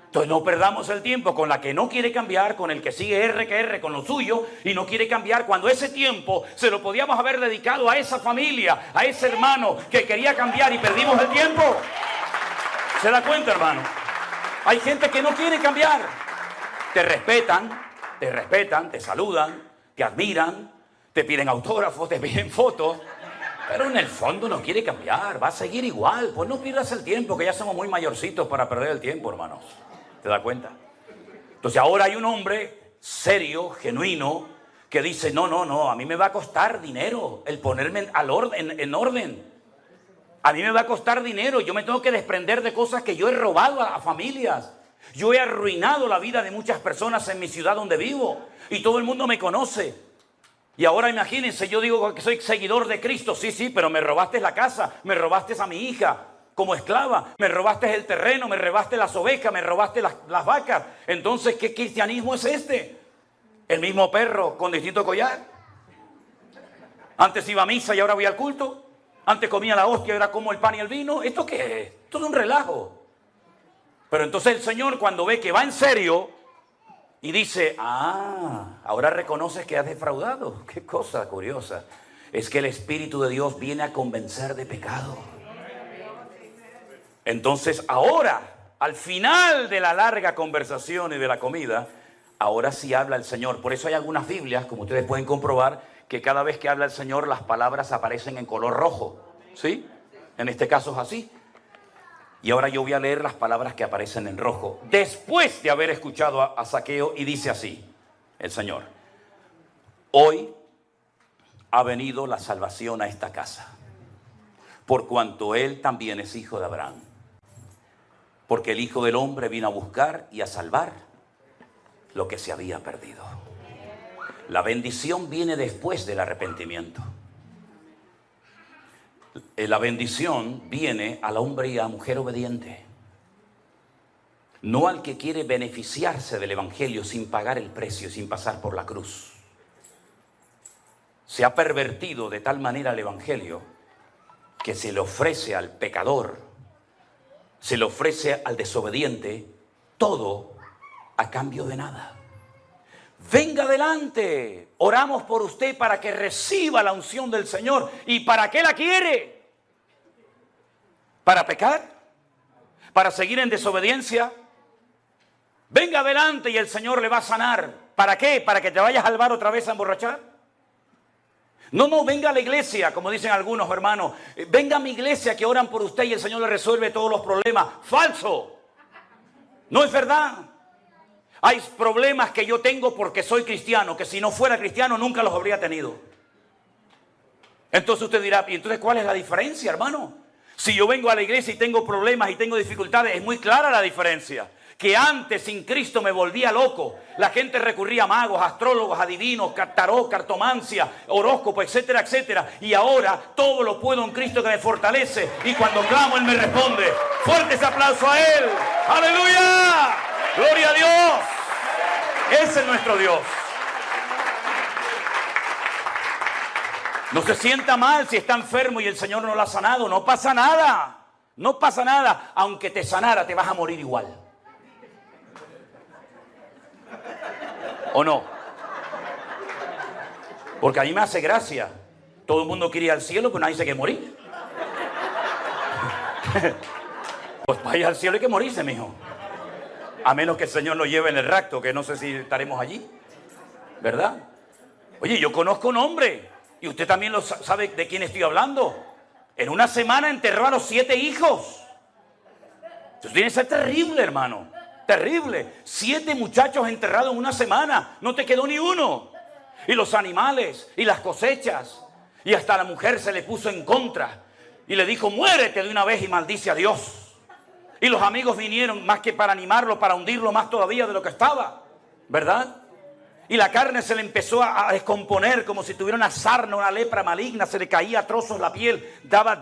Entonces no perdamos el tiempo con la que no quiere cambiar, con el que sigue R que R con lo suyo y no quiere cambiar, cuando ese tiempo se lo podíamos haber dedicado a esa familia, a ese hermano que quería cambiar y perdimos el tiempo. ¿Se da cuenta, hermano? Hay gente que no quiere cambiar. Te respetan, te saludan, te admiran, te piden autógrafos, te piden fotos, pero en el fondo no quiere cambiar, va a seguir igual. Pues no pierdas el tiempo, que ya somos muy mayorcitos para perder el tiempo, hermanos. ¿Te das cuenta? Entonces ahora hay un hombre serio, genuino, que dice, no, a mí me va a costar dinero el ponerme en orden. A mí me va a costar dinero, yo me tengo que desprender de cosas que yo he robado a familias. Yo he arruinado la vida de muchas personas en mi ciudad donde vivo y todo el mundo me conoce. Y ahora imagínense, yo digo que soy seguidor de Cristo, sí, pero me robaste la casa, me robaste a mi hija como esclava, me robaste el terreno, me robaste las ovejas, me robaste las vacas. Entonces, ¿qué cristianismo es este? El mismo perro con distinto collar. Antes iba a misa y ahora voy al culto. Antes comía la hostia y ahora como el pan y el vino. ¿Esto qué es? Esto es un relajo. Pero entonces el Señor, cuando ve que va en serio y dice, ahora reconoces que has defraudado. Qué cosa curiosa. Es que el Espíritu de Dios viene a convencer de pecado. Entonces ahora, al final de la larga conversación y de la comida, ahora sí habla el Señor. Por eso hay algunas Biblias, como ustedes pueden comprobar, que cada vez que habla el Señor las palabras aparecen en color rojo. ¿Sí? En este caso es así. Y ahora yo voy a leer las palabras que aparecen en rojo, después de haber escuchado a Zaqueo, y dice así, el Señor: hoy ha venido la salvación a esta casa, por cuanto él también es hijo de Abraham. Porque el Hijo del Hombre vino a buscar y a salvar lo que se había perdido. La bendición viene después del arrepentimiento. La bendición viene al hombre y a la mujer obediente, no al que quiere beneficiarse del Evangelio sin pagar el precio, sin pasar por la cruz. Se ha pervertido de tal manera el Evangelio que se le ofrece al pecador, se le ofrece al desobediente todo a cambio de nada. Venga adelante, oramos por usted para que reciba la unción del Señor. ¿Y para qué la quiere? ¿Para pecar? para seguir en desobediencia? Venga adelante y el Señor le va a sanar. ¿Para qué? ¿Para que te vayas al bar otra vez a emborrachar? No, venga a la iglesia, como dicen algunos hermanos. Venga a mi iglesia que oran por usted y el Señor le resuelve todos los problemas. ¡Falso! No es verdad. Hay problemas que yo tengo porque soy cristiano, que si no fuera cristiano nunca los habría tenido. Entonces usted dirá, ¿y entonces cuál es la diferencia, hermano? Si yo vengo a la iglesia y tengo problemas y tengo dificultades, es muy clara la diferencia. Que antes sin Cristo me volvía loco. La gente recurría a magos, astrólogos, adivinos, tarot, cartomancia, horóscopo, etcétera, etcétera. Y ahora todo lo puedo en Cristo que me fortalece. Y cuando clamo, Él me responde. Fuerte ese aplauso a Él. ¡Aleluya! ¡Gloria a Dios! Ese es nuestro Dios. No se sienta mal si está enfermo y el Señor no lo ha sanado. No pasa nada. No pasa nada. Aunque te sanara, te vas a morir igual. ¿O no? Porque a mí me hace gracia. Todo el mundo quiere ir al cielo, pero nadie se quiere morir. Pues para ir al cielo hay que morirse, mijo. A menos que el Señor nos lleve en el rapto, que no sé si estaremos allí. ¿Verdad? Oye, yo conozco un hombre, y usted también lo sabe de quién estoy hablando. En una semana enterró a los 7 hijos. Eso tiene que ser terrible, hermano. Terrible. 7 muchachos enterrados en una semana. No te quedó ni uno. Y los animales y las cosechas. Y hasta la mujer se le puso en contra. Y le dijo, muérete de una vez y maldice a Dios. Y los amigos vinieron más que para animarlo, para hundirlo más todavía de lo que estaba. ¿Verdad? Y la carne se le empezó a descomponer como si tuviera una sarna, una lepra maligna. Se le caía a trozos la piel. Daba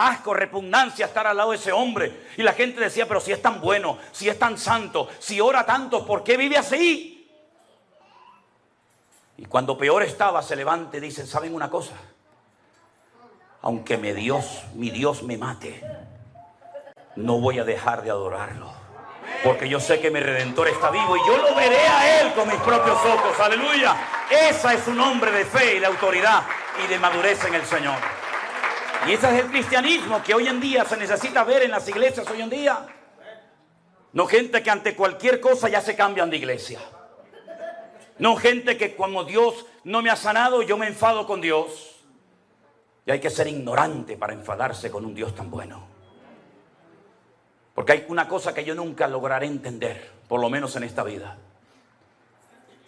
asco, repugnancia estar al lado de ese hombre. Y la gente decía, pero si es tan bueno, si es tan santo, si ora tanto, ¿por qué vive así? Y cuando peor estaba, se levanta y dice, ¿saben una cosa? Aunque mi Dios me mate, no voy a dejar de adorarlo. Porque yo sé que mi Redentor está vivo y yo lo veré a Él con mis propios ojos. ¡Aleluya! Esa es un hombre de fe y de autoridad y de madurez en el Señor. Y ese es el cristianismo que hoy en día se necesita ver en las iglesias hoy en día. No gente que ante cualquier cosa ya se cambian de iglesia. No gente que como Dios no me ha sanado, yo me enfado con Dios. Y hay que ser ignorante para enfadarse con un Dios tan bueno. Porque hay una cosa que yo nunca lograré entender, por lo menos en esta vida.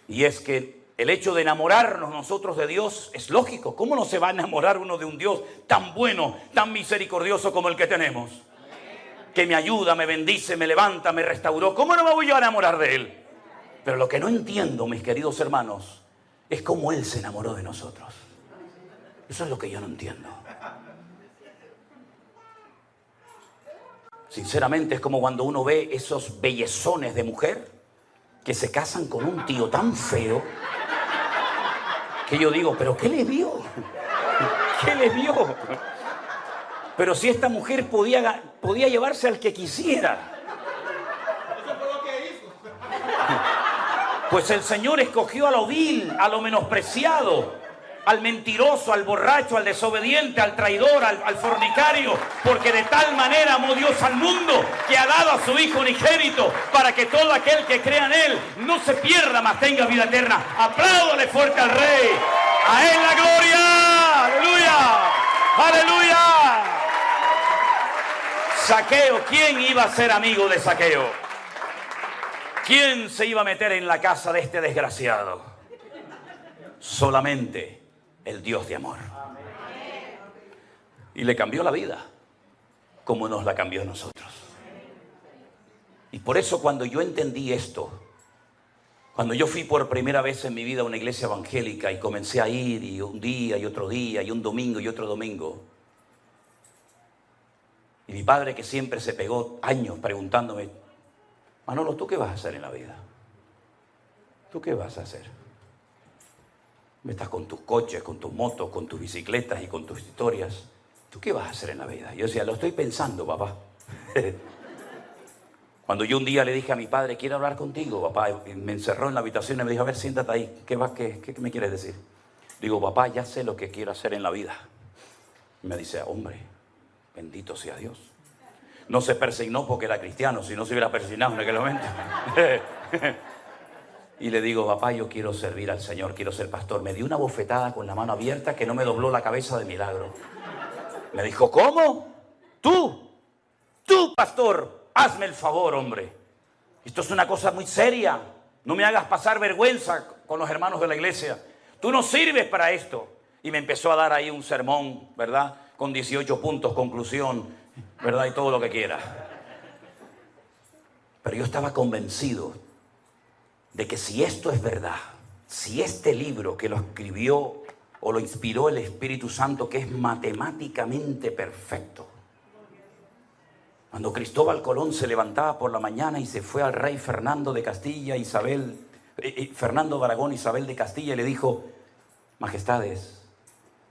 Y es que el hecho de enamorarnos nosotros de Dios es lógico. ¿Cómo no se va a enamorar uno de un Dios tan bueno, tan misericordioso como el que tenemos? Que me ayuda, me bendice, me levanta, me restauró. ¿Cómo no me voy yo a enamorar de Él? Pero lo que no entiendo, mis queridos hermanos, es cómo Él se enamoró de nosotros. Eso es lo que yo no entiendo. Sinceramente es como cuando uno ve esos bellezones de mujer que se casan con un tío tan feo que yo digo, ¿pero qué le vio? ¿Qué le vio? Pero si esta mujer podía llevarse al que quisiera. Pues el Señor escogió a lo vil, a lo menospreciado, al mentiroso, al borracho, al desobediente, al traidor, al fornicario, porque de tal manera amó Dios al mundo que ha dado a su Hijo unigénito para que todo aquel que crea en Él no se pierda, mas tenga vida eterna. Apláudale fuerte al Rey. A Él la gloria. Aleluya. Aleluya. Zaqueo, ¿quién iba a ser amigo de Zaqueo? ¿Quién se iba a meter en la casa de este desgraciado? Solamente el Dios de amor. Y le cambió la vida como nos la cambió a nosotros. Y por eso cuando yo entendí esto, cuando yo fui por primera vez en mi vida a una iglesia evangélica y comencé a ir, y un día y otro día y un domingo y otro domingo, y mi padre, que siempre se pegó años preguntándome, Manolo, ¿tú qué vas a hacer en la vida? ¿Tú qué vas a hacer? Estás con tus coches, con tus motos, con tus bicicletas y con tus historias. ¿Tú qué vas a hacer en la vida? Yo decía, lo estoy pensando, papá. Cuando yo un día le dije a mi padre, quiero hablar contigo, papá, y me encerró en la habitación y me dijo, a ver, siéntate ahí, ¿qué me quieres decir? Digo, papá, ya sé lo que quiero hacer en la vida. Y me dice, hombre, bendito sea Dios. No se persignó porque era cristiano, si no se hubiera persignado en aquel momento. Y le digo, papá, yo quiero servir al Señor, quiero ser pastor. Me dio una bofetada con la mano abierta que no me dobló la cabeza de milagro. Me dijo, ¿cómo? Tú, pastor, hazme el favor, hombre. Esto es una cosa muy seria. No me hagas pasar vergüenza con los hermanos de la iglesia. Tú no sirves para esto. Y me empezó a dar ahí un sermón, ¿verdad? Con 18 puntos, conclusión, ¿verdad? Y todo lo que quiera. Pero yo estaba convencido de que si esto es verdad, si este libro que lo escribió o lo inspiró el Espíritu Santo, que es matemáticamente perfecto, cuando Cristóbal Colón se levantaba por la mañana y se fue al rey Fernando de Castilla, Fernando de Aragón, Isabel de Castilla, y le dijo, majestades,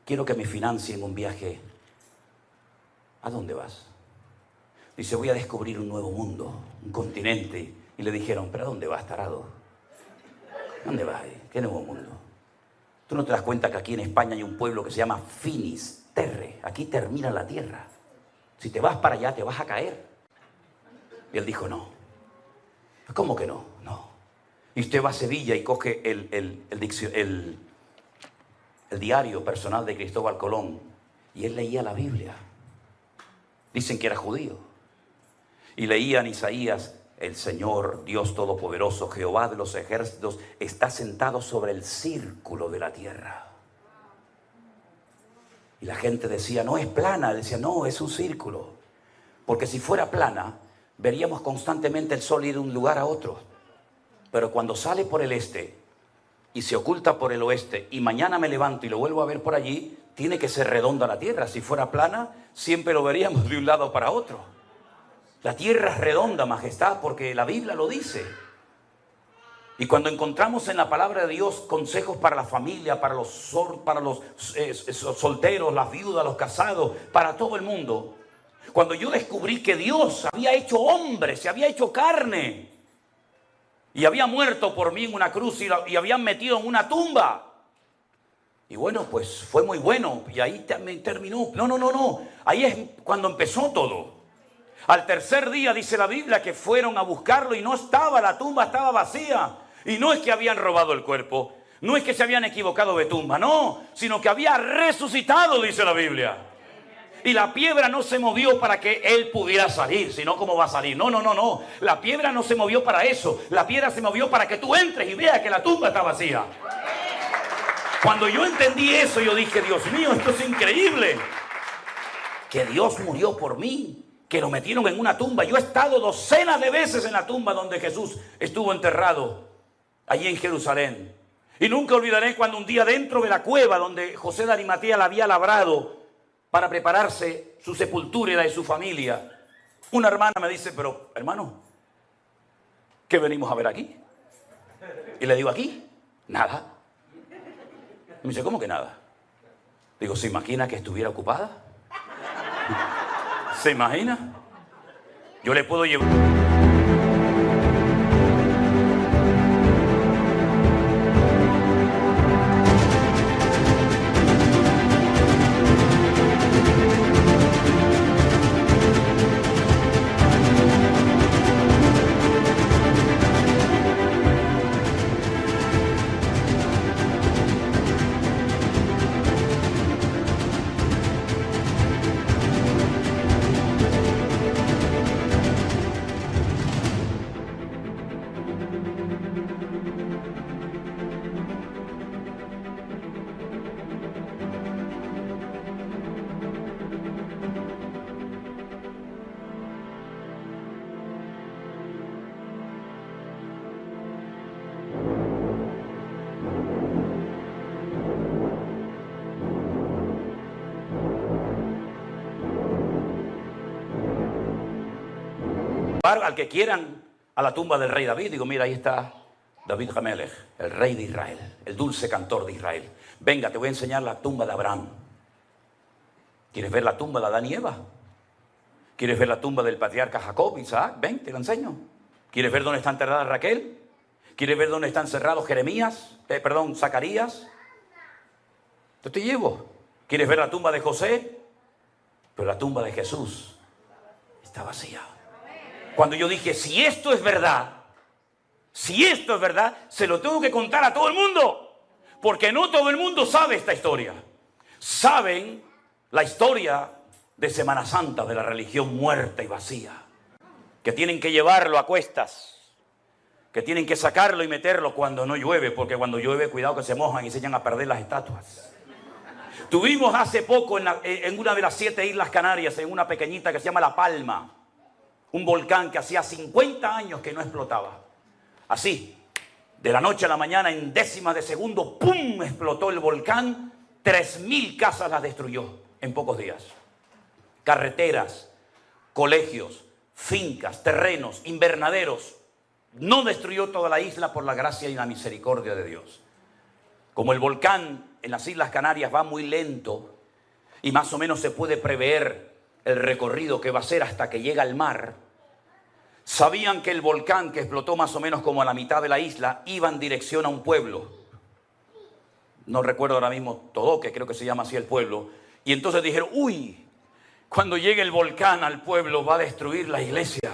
quiero que me financien un viaje. ¿A dónde vas? Dice, voy a descubrir un nuevo mundo, un continente. Y le dijeron, ¿pero a dónde vas, tarado? ¿Dónde vas? ¿Qué nuevo mundo? ¿Tú no te das cuenta que aquí en España hay un pueblo que se llama Finis Terre? Aquí termina la tierra. Si te vas para allá, te vas a caer. Y él dijo, no. ¿Cómo que no? No. Y usted va a Sevilla y coge el diario personal de Cristóbal Colón. Y él leía la Biblia. Dicen que era judío. Y leían Isaías, el Señor, Dios Todopoderoso, Jehová de los ejércitos, está sentado sobre el círculo de la tierra. Y la gente decía, no es plana. Decía, no, es un círculo. Porque si fuera plana, veríamos constantemente el sol ir de un lugar a otro. Pero cuando sale por el este y se oculta por el oeste, y mañana me levanto y lo vuelvo a ver por allí, tiene que ser redonda la tierra. Si fuera plana, siempre lo veríamos de un lado para otro. La tierra es redonda, majestad, porque la Biblia lo dice. Y cuando encontramos en la palabra de Dios consejos para la familia, para los solteros, las viudas, los casados, para todo el mundo. Cuando yo descubrí que Dios había hecho hombre, se había hecho carne, y había muerto por mí en una cruz y habían metido en una tumba. Y bueno, pues fue muy bueno. Y ahí terminó. No. Ahí es cuando empezó todo. Al tercer día dice la Biblia que fueron a buscarlo y no estaba, la tumba estaba vacía. Y no es que habían robado el cuerpo, no es que se habían equivocado de tumba, no, sino que había resucitado, dice la Biblia. Y la piedra no se movió para que él pudiera salir, sino cómo va a salir. No. La piedra no se movió para eso. La piedra se movió para que tú entres y veas que la tumba está vacía. Cuando yo entendí eso, yo dije, Dios mío, esto es increíble. Que Dios murió por mí, que lo metieron en una tumba. Yo he estado docenas de veces en la tumba donde Jesús estuvo enterrado, allí en Jerusalén. Y nunca olvidaré cuando un día dentro de la cueva donde José de Arimatea la había labrado para prepararse su sepultura y la de su familia, una hermana me dice, pero hermano, ¿qué venimos a ver aquí? Y le digo, ¿aquí? Nada. Y me dice, ¿cómo que nada? Digo, ¿se imagina que estuviera ocupada? ¿Se imagina? Yo le puedo llevar... Al que quieran a la tumba del rey David, digo, mira, ahí está David Hamelech, el rey de Israel, el dulce cantor de Israel. Venga, te voy a enseñar la tumba de Abraham. ¿Quieres ver la tumba de Adán y Eva? ¿Quieres ver la tumba del patriarca Jacob, Isaac? Ven, te la enseño. ¿Quieres ver dónde está enterrada Raquel? ¿Quieres ver dónde está encerrado Zacarías? Te llevo. ¿Quieres ver la tumba de José? Pero la tumba de Jesús está vacía. Cuando yo dije, si esto es verdad, se lo tengo que contar a todo el mundo. Porque no todo el mundo sabe esta historia. Saben la historia de Semana Santa, de la religión muerta y vacía. Que tienen que llevarlo a cuestas. Que tienen que sacarlo y meterlo cuando no llueve. Porque cuando llueve, cuidado que se mojan y se echan a perder las estatuas. Tuvimos hace poco en una de las 7 islas Canarias, en una pequeñita que se llama La Palma, un volcán que hacía 50 años que no explotaba. Así, de la noche a la mañana, en décimas de segundo, ¡pum!, explotó el volcán. 3.000 casas las destruyó en pocos días. Carreteras, colegios, fincas, terrenos, invernaderos. No destruyó toda la isla por la gracia y la misericordia de Dios. Como el volcán en las Islas Canarias va muy lento y más o menos se puede prever el recorrido que va a hacer hasta que llega al mar, sabían que el volcán, que explotó más o menos como a la mitad de la isla, iba en dirección a un pueblo. No recuerdo ahora mismo Todoque, creo que se llama así el pueblo. Y entonces dijeron, uy, cuando llegue el volcán al pueblo va a destruir la iglesia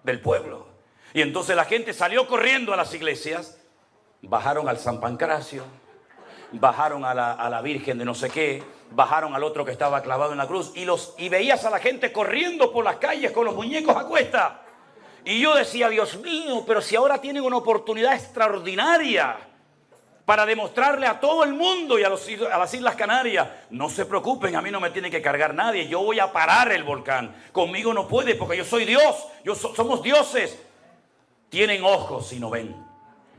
del pueblo. Y entonces la gente salió corriendo a las iglesias, bajaron al San Pancracio, bajaron a la Virgen de no sé qué, bajaron al otro que estaba clavado en la cruz y veías a la gente corriendo por las calles con los muñecos a cuesta. Y yo decía, Dios mío, pero si ahora tienen una oportunidad extraordinaria para demostrarle a todo el mundo y a las Islas Canarias, no se preocupen, a mí no me tiene que cargar nadie, yo voy a parar el volcán. Conmigo no puede porque yo soy Dios, somos dioses. Tienen ojos y no ven,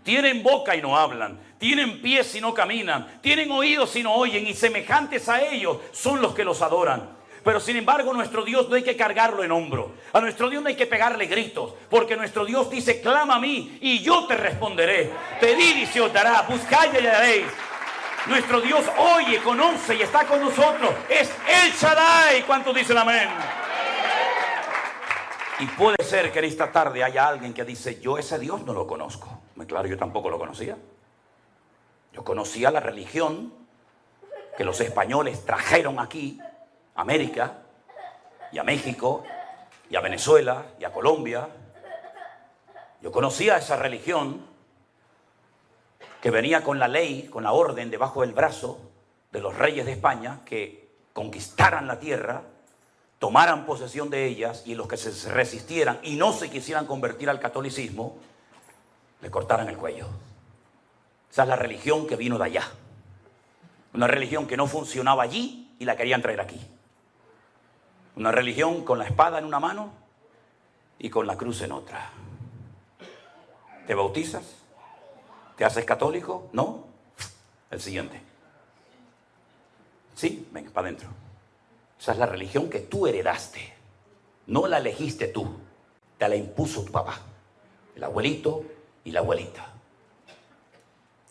tienen boca y no hablan, tienen pies y no caminan, tienen oídos y no oyen, y semejantes a ellos son los que los adoran. Pero sin embargo, nuestro Dios no hay que cargarlo en hombro. A nuestro Dios no hay que pegarle gritos, porque nuestro Dios dice, clama a mí y yo te responderé. Pedid y se os dará, buscad y hallaréis. Nuestro Dios oye, conoce y está con nosotros. Es El Shaddai. ¿Cuántos dicen amén? Y puede ser que en esta tarde haya alguien que dice, yo ese Dios no lo conozco. Claro, yo tampoco lo conocía. Yo conocía la religión que los españoles trajeron aquí, a América, y a México, y a Venezuela, y a Colombia. Yo conocía esa religión que venía con la ley, con la orden debajo del brazo de los reyes de España, que conquistaran la tierra, tomaran posesión de ellas, y los que se resistieran y no se quisieran convertir al catolicismo, le cortaran el cuello. Esa es la religión que vino de allá. Una religión que no funcionaba allí y la querían traer aquí. Una religión con la espada en una mano y con la cruz en otra. ¿Te bautizas? ¿Te haces católico? ¿No? El siguiente. Sí, venga, para adentro. Esa es la religión que tú heredaste. No la elegiste tú. Te la impuso tu papá, el abuelito y la abuelita.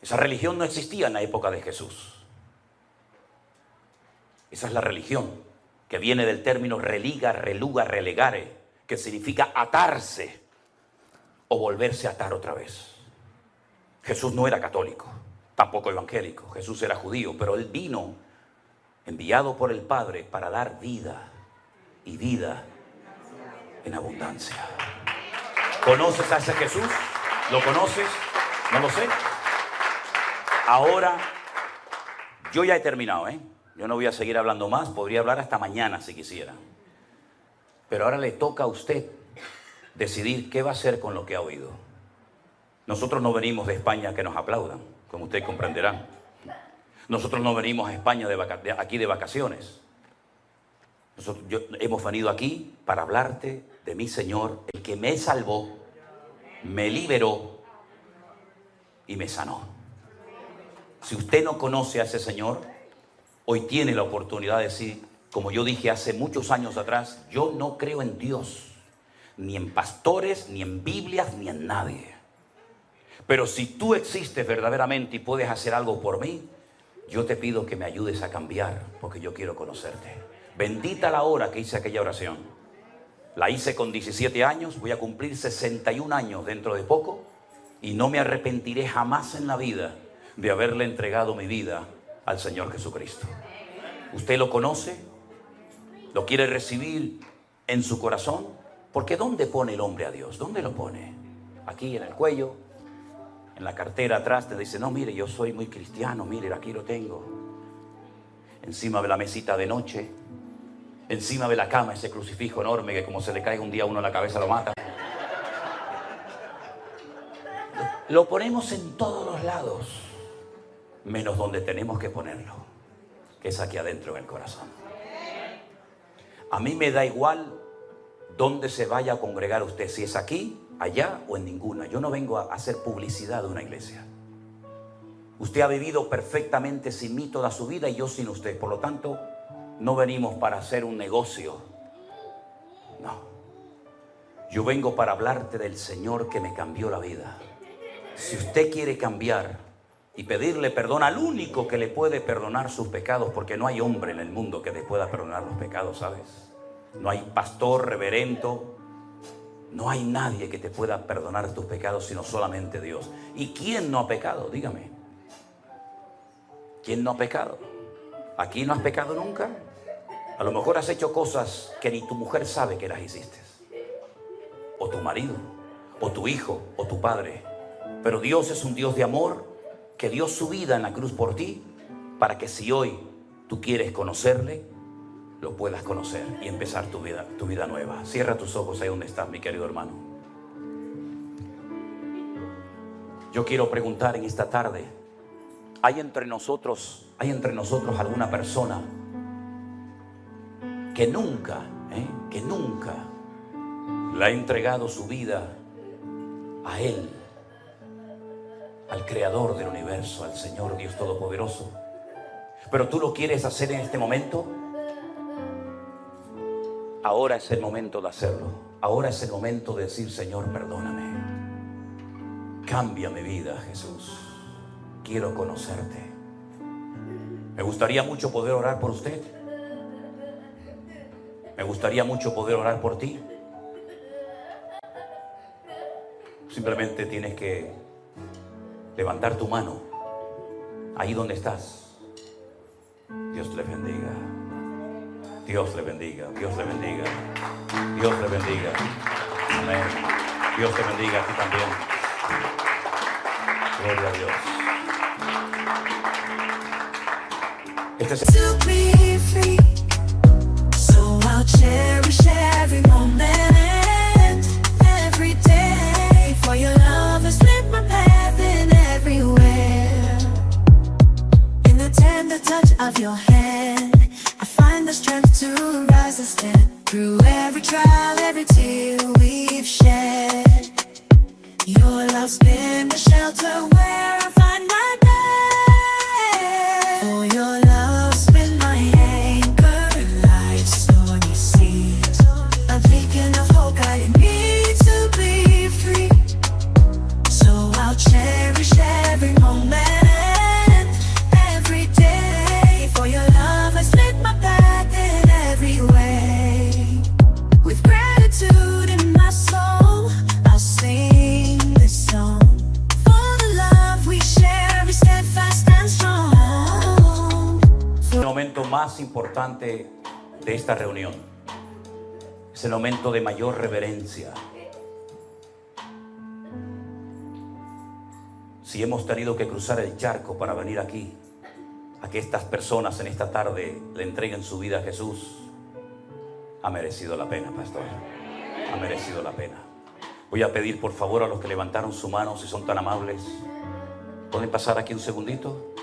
Esa religión no existía en la época de Jesús. Esa es la religión que viene del término religa, reluga, relegare, que significa atarse o volverse a atar otra vez. Jesús no era católico, tampoco evangélico. Jesús era judío, pero él vino enviado por el Padre para dar vida y vida en abundancia. ¿Conoces a ese Jesús? ¿Lo conoces? No lo sé. Ahora, yo ya he terminado, Yo no voy a seguir hablando más, podría hablar hasta mañana si quisiera. Pero ahora le toca a usted decidir qué va a hacer con lo que ha oído. Nosotros no venimos de España a que nos aplaudan, como ustedes comprenderán. Nosotros no venimos a España aquí de vacaciones. Hemos venido aquí para hablarte de mi Señor, el que me salvó, me liberó y me sanó. Si usted no conoce a ese Señor, hoy tiene la oportunidad de decir, como yo dije hace muchos años atrás, yo no creo en Dios, ni en pastores, ni en Biblias, ni en nadie. Pero si tú existes verdaderamente y puedes hacer algo por mí, yo te pido que me ayudes a cambiar, porque yo quiero conocerte. Bendita la hora que hice aquella oración. La hice con 17 años, voy a cumplir 61 años dentro de poco, y no me arrepentiré jamás en la vida de haberle entregado mi vida al Señor Jesucristo. ¿Usted lo conoce? ¿Lo quiere recibir en su corazón? Porque ¿dónde pone el hombre a Dios? ¿Dónde lo pone? Aquí en el cuello, en la cartera atrás te dice, no, mire, yo soy muy cristiano, mire, aquí lo tengo. Encima de la mesita de noche, encima de la cama, ese crucifijo enorme que como se le caiga un día a uno en la cabeza lo mata. Lo ponemos en todos los lados, menos donde tenemos que ponerlo, que es aquí adentro en el corazón. A mí me da igual dónde se vaya a congregar usted, si es aquí, allá o en ninguna. Yo no vengo a hacer publicidad de una iglesia. Usted ha vivido perfectamente sin mí toda su vida y yo sin usted. Por lo tanto, no venimos para hacer un negocio. No. Yo vengo para hablarte del Señor que me cambió la vida. Si usted quiere cambiar y pedirle perdón al único que le puede perdonar sus pecados, porque no hay hombre en el mundo que le pueda perdonar los pecados, ¿sabes? No hay pastor, reverendo, no hay nadie que te pueda perdonar tus pecados sino solamente Dios. ¿Y quién no ha pecado? Dígame. ¿Quién no ha pecado? ¿Aquí no has pecado nunca? A lo mejor has hecho cosas que ni tu mujer sabe que las hiciste. O tu marido, o tu hijo, o tu padre. Pero Dios es un Dios de amor que dio su vida en la cruz por ti para que si hoy tú quieres conocerle, lo puedas conocer y empezar tu vida nueva. Cierra tus ojos ahí donde estás, mi querido hermano. Yo quiero preguntar en esta tarde, ¿hay entre nosotros alguna persona que nunca le ha entregado su vida a Él, al Creador del universo, al Señor Dios Todopoderoso? Pero tú lo quieres hacer en este momento. Ahora es el momento de hacerlo. Ahora es el momento de decir, Señor, perdóname. Cambia mi vida, Jesús. Quiero conocerte. Me gustaría mucho poder orar por usted. Me gustaría mucho poder orar por ti. Simplemente tienes que levantar tu mano ahí donde estás. Dios le bendiga. Dios le bendiga, Dios le bendiga, Dios le bendiga. Amén. Dios te bendiga a ti también. Gloria a Dios. Este es To be free, so I'll cherish every moment, every day. For your love has lit my path in everywhere. In the tender touch of your hand, I find the strength to rise and stand. Through every trial, every tear we've shed, your love's been the shelter where I find my bed. For your love's been my anchor in life's stormy seas, a beacon of hope guiding me to be free. So I'll cherish every moment, every day. For your love has lit my path in every way. With gratitude in my soul, I'll sing this song. For the love we share is steadfast and strong. el momento más importante de esta reunión. Es el momento de mayor reverencia. Si hemos tenido que cruzar el charco para venir aquí, a que estas personas en esta tarde le entreguen su vida a Jesús, ha merecido la pena, pastor. Ha merecido la pena. Voy a pedir por favor a los que levantaron su mano, si son tan amables, ¿pueden pasar aquí un segundito?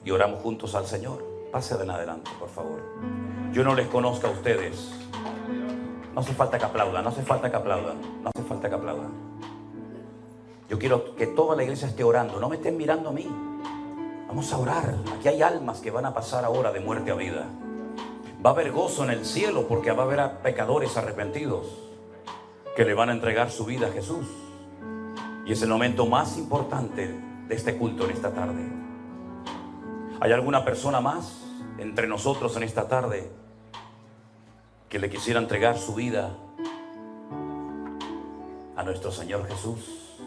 Y oramos juntos al Señor. Pasen adelante, por favor. Yo no les conozco a ustedes. No hace falta que aplaudan, no hace falta que aplaudan, no hace falta que aplaudan. Yo quiero que toda la iglesia esté orando. No me estén mirando a mí. Vamos a orar. Aquí hay almas que van a pasar ahora de muerte a vida. Va a haber gozo en el cielo porque va a haber a pecadores arrepentidos que le van a entregar su vida a Jesús. Y es el momento más importante de este culto en esta tarde. ¿Hay alguna persona más entre nosotros en esta tarde que le quisiera entregar su vida a nuestro Señor Jesús?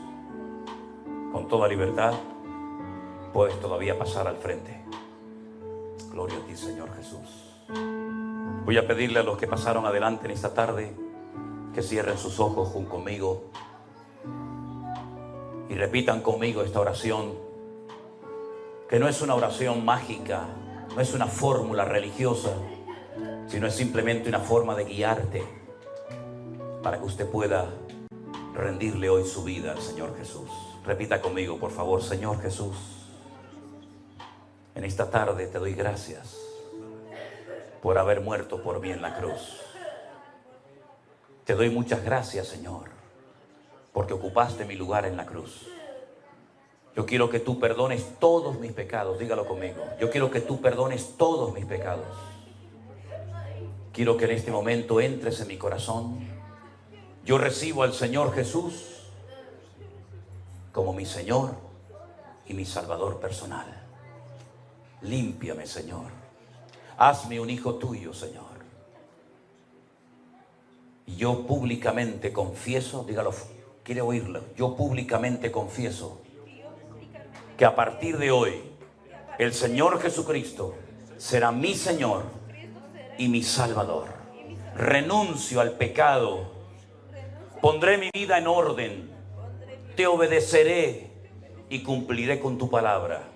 Con toda libertad puedes todavía pasar al frente. Gloria a ti, Señor Jesús. Voy a pedirle a los que pasaron adelante en esta tarde que cierren sus ojos junto conmigo y repitan conmigo esta oración, que no es una oración mágica, no es una fórmula religiosa, sino es simplemente una forma de guiarte para que usted pueda rendirle hoy su vida al Señor Jesús. Repita conmigo, por favor. Señor Jesús, en esta tarde te doy gracias por haber muerto por mí en la cruz. Te doy muchas gracias, Señor, porque ocupaste mi lugar en la cruz. Yo quiero que tú perdones todos mis pecados. Dígalo conmigo. Yo quiero que tú perdones todos mis pecados. Quiero que en este momento entres en mi corazón. Yo recibo al Señor Jesús como mi Señor y mi Salvador personal. Límpiame, Señor. Hazme un hijo tuyo, Señor. Y yo públicamente confieso, dígalo, quiere oírlo. Yo públicamente confieso que a partir de hoy el Señor Jesucristo será mi Señor y mi Salvador. Renuncio al pecado. Pondré mi vida en orden. Te obedeceré y cumpliré con tu palabra.